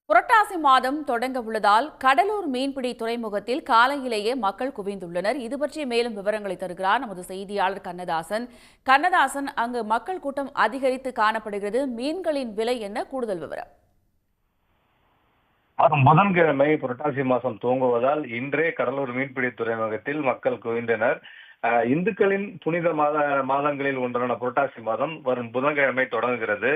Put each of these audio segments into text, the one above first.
புரட்டாசி மாதம் தொடங்க உள்ளதால் கடலூர் மீன்பிடி துறைமுகத்தில் காலையிலேயே மக்கள் குவிந்துள்ளனர். இது பற்றிய மேலும் விவரங்களை தருகிறார் நமது செய்தியாளர் கண்ணதாசன். கண்ணதாசன், அங்கு மக்கள் கூட்டம் அதிகரித்து காணப்படுகிறது. மீன்களின் விலை என்ன? கூடுதல் விவரம். புதன்கிழமை புரட்டாசி மாசம் துவங்குவதால் இன்றே கடலூர் மீன்பிடி துறைமுகத்தில் மக்கள் குவிந்தனர். இந்துக்களின் புனித மாதங்களில் ஒன்றான புரட்டாசி மாதம் வரும் புதன்கிழமை தொடங்குகிறது.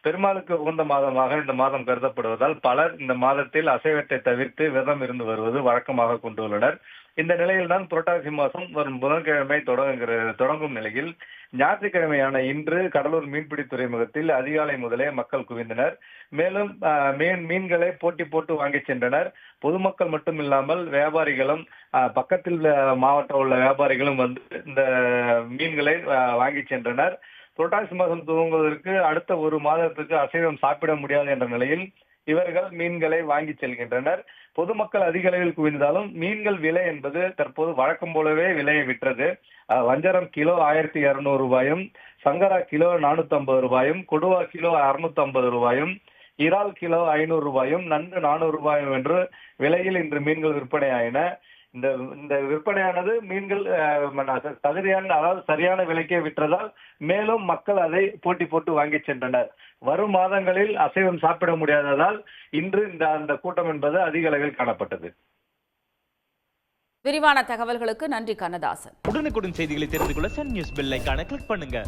பெருமாளுக்கு உகந்த மாதமாக இந்த மாதம் கருதப்படுவதால் பலர் இந்த மாதத்தில் அசைவத்தை தவிர்த்து விரதம் இருந்து வருவது வழக்கமாக கொண்டுள்ளனர். இந்த நிலையில்தான் புரட்டாசி மாதம் வரும் புதன்கிழமை தொடங்கும் நிலையில் ஞாயிற்றுக்கிழமையான இன்று கடலூர் மீன்பிடி துறைமுகத்தில் அதிகாலை முதலே மக்கள் குவிந்தனர். மேலும் மீன்களை போட்டி போட்டு வாங்கி சென்றனர். பொதுமக்கள் மட்டும் இல்லாமல் வியாபாரிகளும் பக்கத்தில் மாவட்டம் உள்ள வியாபாரிகளும் வந்து இந்த மீன்களை வாங்கி சென்றனர். புரட்டாசி மாதம் துவங்குவதற்கு அடுத்த ஒரு மாதத்துக்கு அசைவம் சாப்பிட முடியாது என்ற நிலையில் இவர்கள் மீன்களை வாங்கி செல்கின்றனர். பொதுமக்கள் அதிக அளவில் குவிந்தாலும் மீன்கள் விலை என்பது தற்போது வழக்கம் போலவே விலையை விற்றது. வஞ்சரம் கிலோ 1200 ரூபாயும், சங்கரா கிலோ 450 ரூபாயும், கொடுவா கிலோ 650 ரூபாயும், இறால் கிலோ 500 ரூபாயும், நண்டு 400 ரூபாயும் என்று விலையில் இன்று மீன்கள் விற்பனையாயின. இந்த விற்பனையானது மீன்கள் தகுதியான, அதாவது சரியான விலைக்கே விற்றதால் மேலும் மக்கள் அதை போட்டி போட்டு வாங்கி சென்றனர். வரும் மாதங்களில் அசைவம் சாப்பிட முடியாததால் இன்று அந்த கூட்டம் என்பது அதிக அளவில் காணப்பட்டது. விரிவான தகவல்களுக்கு நன்றி கண்ணதாசன். உடனுக்குடன் செய்திகளை தெரிந்து கொள்ள சன் நியூஸ் பெல் ஐகானை கிளிக் பண்ணுங்க.